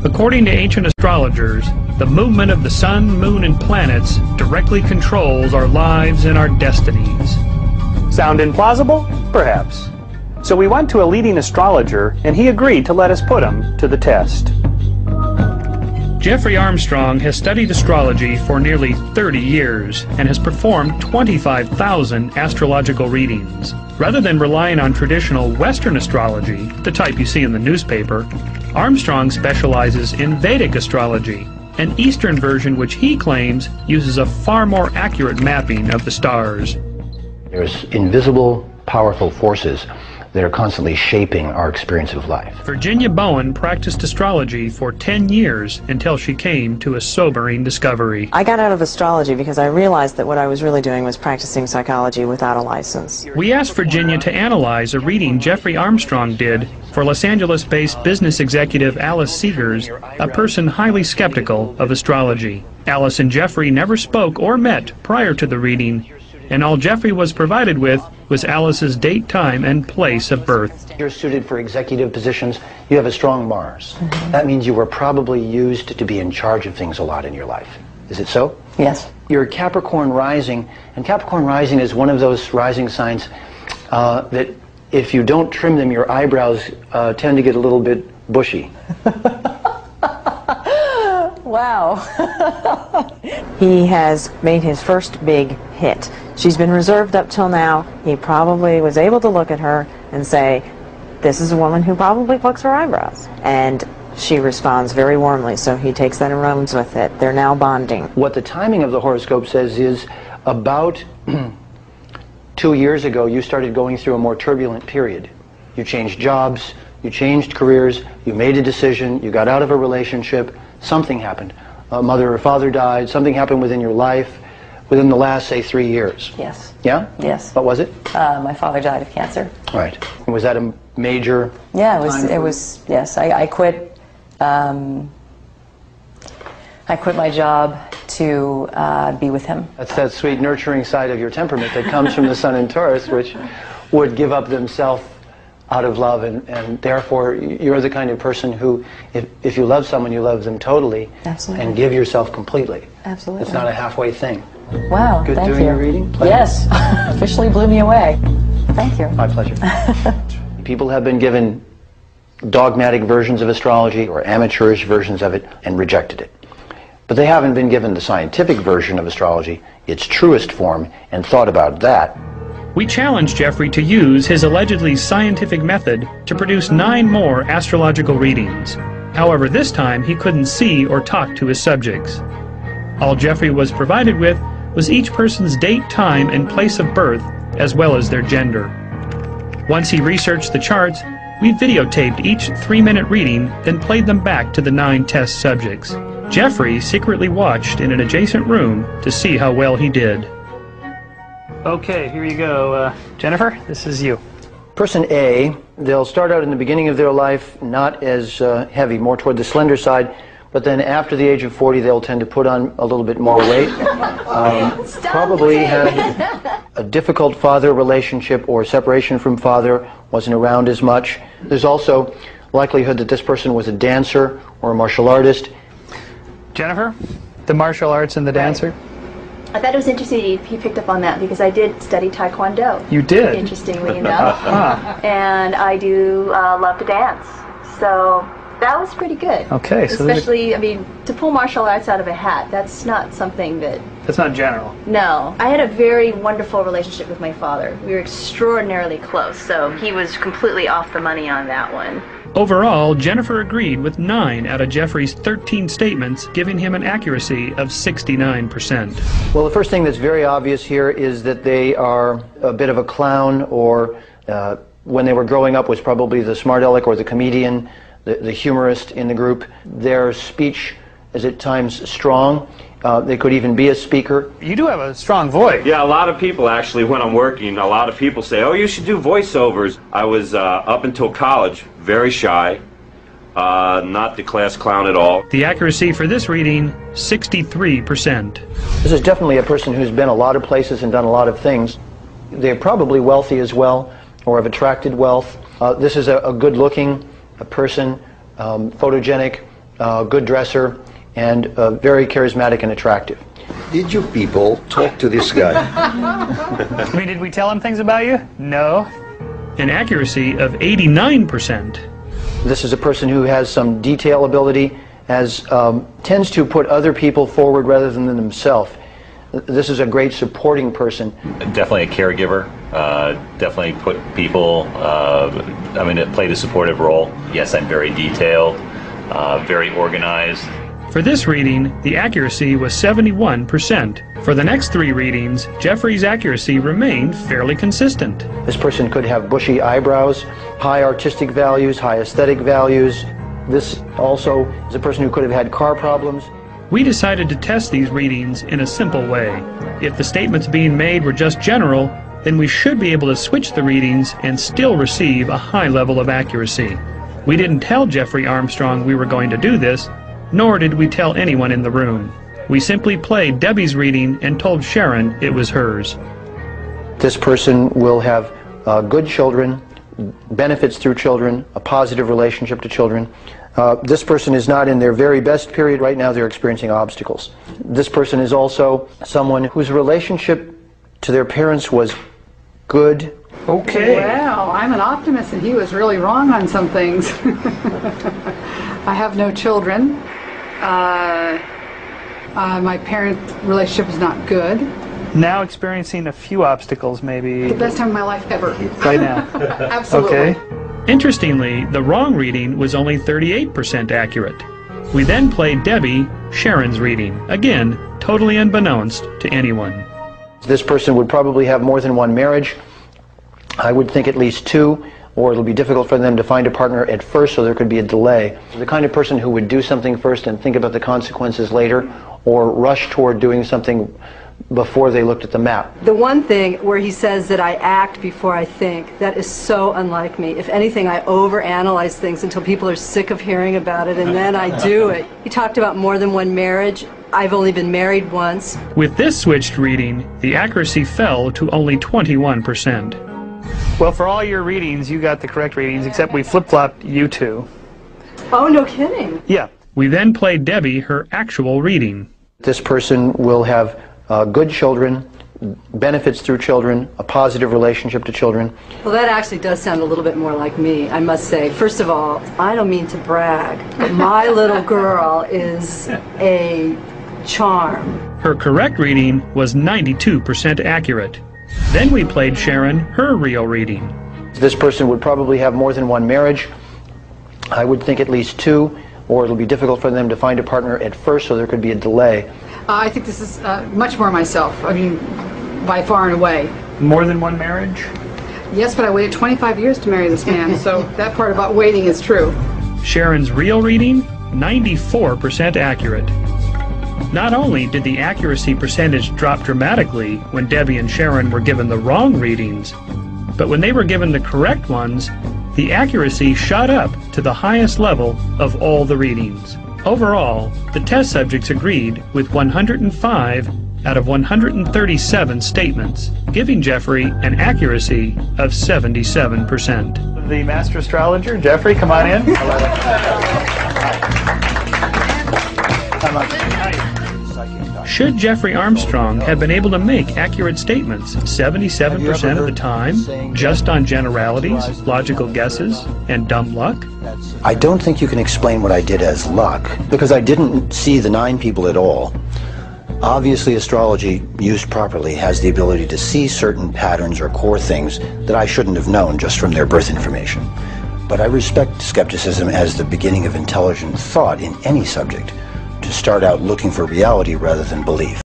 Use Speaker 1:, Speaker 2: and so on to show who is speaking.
Speaker 1: According to ancient astrologers, the movement of the sun, moon, and planets directly controls our lives and our destinies. Sound implausible? Perhaps. So we went to a leading astrologer, and he agreed to let us put him to the test. Jeffrey Armstrong has studied astrology for nearly 30 years and has performed 25,000 astrological readings. Rather than relying on traditional Western astrology, the type you see in the newspaper, Armstrong specializes in Vedic astrology, an Eastern version which he claims uses a far more accurate mapping of the stars.
Speaker 2: There's invisible, powerful forces that are constantly shaping our experience of life.
Speaker 1: Virginia Bowen practiced astrology for 10 years until she came to a sobering discovery.
Speaker 3: I got out of astrology because I realized that what I was really doing was practicing psychology without a license.
Speaker 1: We asked Virginia to analyze a reading Jeffrey Armstrong did for Los Angeles-based business executive Alice Seegers, a person highly skeptical of astrology. Alice and Jeffrey never spoke or met prior to the reading, and all Jeffrey was provided with was Alice's date, time, and place of birth.
Speaker 2: You're suited for executive positions. You have a strong Mars. That means you were probably used to be in charge of things a lot in your life. Is it so?
Speaker 3: Yes.
Speaker 2: You're Capricorn rising, and Capricorn rising is one of those rising signs that if you don't trim them, your eyebrows tend to get a little bit bushy.
Speaker 3: Wow. He has made his first big hit. She's been reserved up till now. He probably was able to look at her and say, this is a woman who probably plucks her eyebrows. And she responds very warmly, so he takes that and runs with it. They're now bonding.
Speaker 2: What the timing of the horoscope says is about 2 years ago, you started going through a more turbulent period. You changed jobs, you changed careers, you made a decision, you got out of a relationship, something happened. A mother or father died, something happened within your life within the last, say, 3 years.
Speaker 4: Yes.
Speaker 2: Yeah?
Speaker 4: Yes.
Speaker 2: What was it?
Speaker 4: My father died of cancer.
Speaker 2: Right. And was that a major?
Speaker 4: Yeah, it was, yes. I quit, I quit my job to be with him.
Speaker 2: That's that sweet nurturing side of your temperament that comes from the sun in Taurus, which would give up themselves out of love, and therefore you're the kind of person who, if you love someone, you love them totally.
Speaker 4: Absolutely.
Speaker 2: And give yourself completely.
Speaker 4: Absolutely.
Speaker 2: It's not a halfway thing.
Speaker 4: Wow,
Speaker 2: Good
Speaker 4: thank
Speaker 2: doing
Speaker 4: you.
Speaker 2: your reading? Pleasure.
Speaker 4: Yes, officially blew me away. Thank you.
Speaker 2: My pleasure. People have been given dogmatic versions of astrology or amateurish versions of it and rejected it. But they haven't been given the scientific version of astrology, its truest form, and thought about that.
Speaker 1: We challenged Jeffrey to use his allegedly scientific method to produce 9 more astrological readings. However, this time he couldn't see or talk to his subjects. All Jeffrey was provided with was each person's date, time, and place of birth, as well as their gender. Once he researched the charts, we videotaped each 3-minute reading, then played them back to the 9 test subjects. Jeffrey secretly watched in an adjacent room to see how well he did. Okay, here you go. Jennifer, this is you.
Speaker 2: Person A, they'll start out in the beginning of their life not as heavy, more toward the slender side, but then after the age of 40 they'll tend to put on a little bit more weight. Probably had a difficult father relationship or separation from father, wasn't around as much. There's also likelihood that this person was a dancer or a martial artist.
Speaker 1: Jennifer, the martial arts and the dancer?
Speaker 5: I thought it was interesting he picked up on that because I did study Taekwondo.
Speaker 1: You did?
Speaker 5: Interestingly enough. And I do love to dance. So that was pretty good.
Speaker 1: Okay. So
Speaker 5: especially, I mean, to pull martial arts out of a hat, that's not something that...
Speaker 1: That's not general.
Speaker 5: No. I had a very wonderful relationship with my father. We were extraordinarily close, so he was completely off the money on that one.
Speaker 1: Overall, Jennifer agreed with 9 out of Jeffrey's 13 statements, giving him an accuracy of 69%.
Speaker 2: Well, the first thing that's very obvious here is that they are a bit of a clown, or when they were growing up was probably the smart aleck or the comedian, the humorist in the group. Their speech is at times strong. They could even be a speaker.
Speaker 1: You do have a strong voice.
Speaker 6: Yeah, a lot of people actually, when I'm working, a lot of people say, oh, you should do voiceovers. I was, up until college, very shy, not the class clown at all.
Speaker 1: The accuracy for this reading, 63%.
Speaker 2: This is definitely a person who's been a lot of places and done a lot of things. They're probably wealthy as well, or have attracted wealth. This is a good-looking person, photogenic, good dresser, and very charismatic and attractive.
Speaker 7: Did you people talk to this guy?
Speaker 1: I mean, did we tell him things about you? No. An accuracy of 89%.
Speaker 2: This is a person who has some detail ability, tends to put other people forward rather than themselves. This is a great supporting person.
Speaker 8: Definitely a caregiver. Definitely put people, it played a supportive role. Yes, I'm very detailed, very organized.
Speaker 1: For this reading, the accuracy was 71%. For the next 3 readings, Jeffrey's accuracy remained fairly consistent.
Speaker 2: This person could have bushy eyebrows, high artistic values, high aesthetic values. This also is a person who could have had car problems.
Speaker 1: We decided to test these readings in a simple way. If the statements being made were just general, then we should be able to switch the readings and still receive a high level of accuracy. We didn't tell Jeffrey Armstrong we were going to do this, nor did we tell anyone in the room. We simply played Debbie's reading and told Sharon it was hers.
Speaker 2: This person will have good children, benefits through children, a positive relationship to children. This person is not in their very best period right now. They're experiencing obstacles. This person is also someone whose relationship to their parents was good.
Speaker 1: Okay.
Speaker 9: Well, I'm an optimist and he was really wrong on some things. I have no children. My parent relationship is not good.
Speaker 1: Now experiencing a few obstacles, maybe.
Speaker 9: The best time of my life ever.
Speaker 1: Right now.
Speaker 9: Absolutely.
Speaker 1: Okay. Interestingly, the wrong reading was only 38% accurate. We then played Debbie, Sharon's reading, again, totally unbeknownst to anyone.
Speaker 2: This person would probably have more than one marriage. I would think at least 2, or it'll be difficult for them to find a partner at first, so there could be a delay. The kind of person who would do something first and think about the consequences later, or rush toward doing something before they looked at the map.
Speaker 4: The one thing where he says that I act before I think, that is so unlike me. If anything, I overanalyze things until people are sick of hearing about it, and then I do it. He talked about more than one marriage. I've only been married once.
Speaker 1: With this switched reading, the accuracy fell to only 21%. Well, for all your readings, you got the correct readings, except we flip-flopped you 2.
Speaker 4: Oh, no kidding.
Speaker 1: Yeah. We then played Debbie her actual reading.
Speaker 2: This person will have good children, benefits through children, a positive relationship to children.
Speaker 4: Well, that actually does sound a little bit more like me, I must say. First of all, I don't mean to brag, but my little girl is a charm.
Speaker 1: Her correct reading was 92% accurate. Then we played Sharon her real reading.
Speaker 2: This person would probably have more than one marriage. I would think at least 2, or it'll be difficult for them to find a partner at first, so there could be a delay.
Speaker 9: I think this is much more myself. I mean, by far and away.
Speaker 1: More than one marriage?
Speaker 9: Yes, but I waited 25 years to marry this man, so that part about waiting is true.
Speaker 1: Sharon's real reading, 94% accurate. Not only did the accuracy percentage drop dramatically when Debbie and Sharon were given the wrong readings, but when they were given the correct ones, the accuracy shot up to the highest level of all the readings. Overall, the test subjects agreed with 105 out of 137 statements, giving Jeffrey an accuracy of 77%. The master astrologer, Jeffrey, come on in. Should Jeffrey Armstrong have been able to make accurate statements 77% of the time, just on generalities, logical guesses, and dumb luck?
Speaker 2: I don't think you can explain what I did as luck, because I didn't see the 9 people at all. Obviously, astrology, used properly, has the ability to see certain patterns or core things that I shouldn't have known just from their birth information. But I respect skepticism as the beginning of intelligent thought in any subject, to start out looking for reality rather than belief.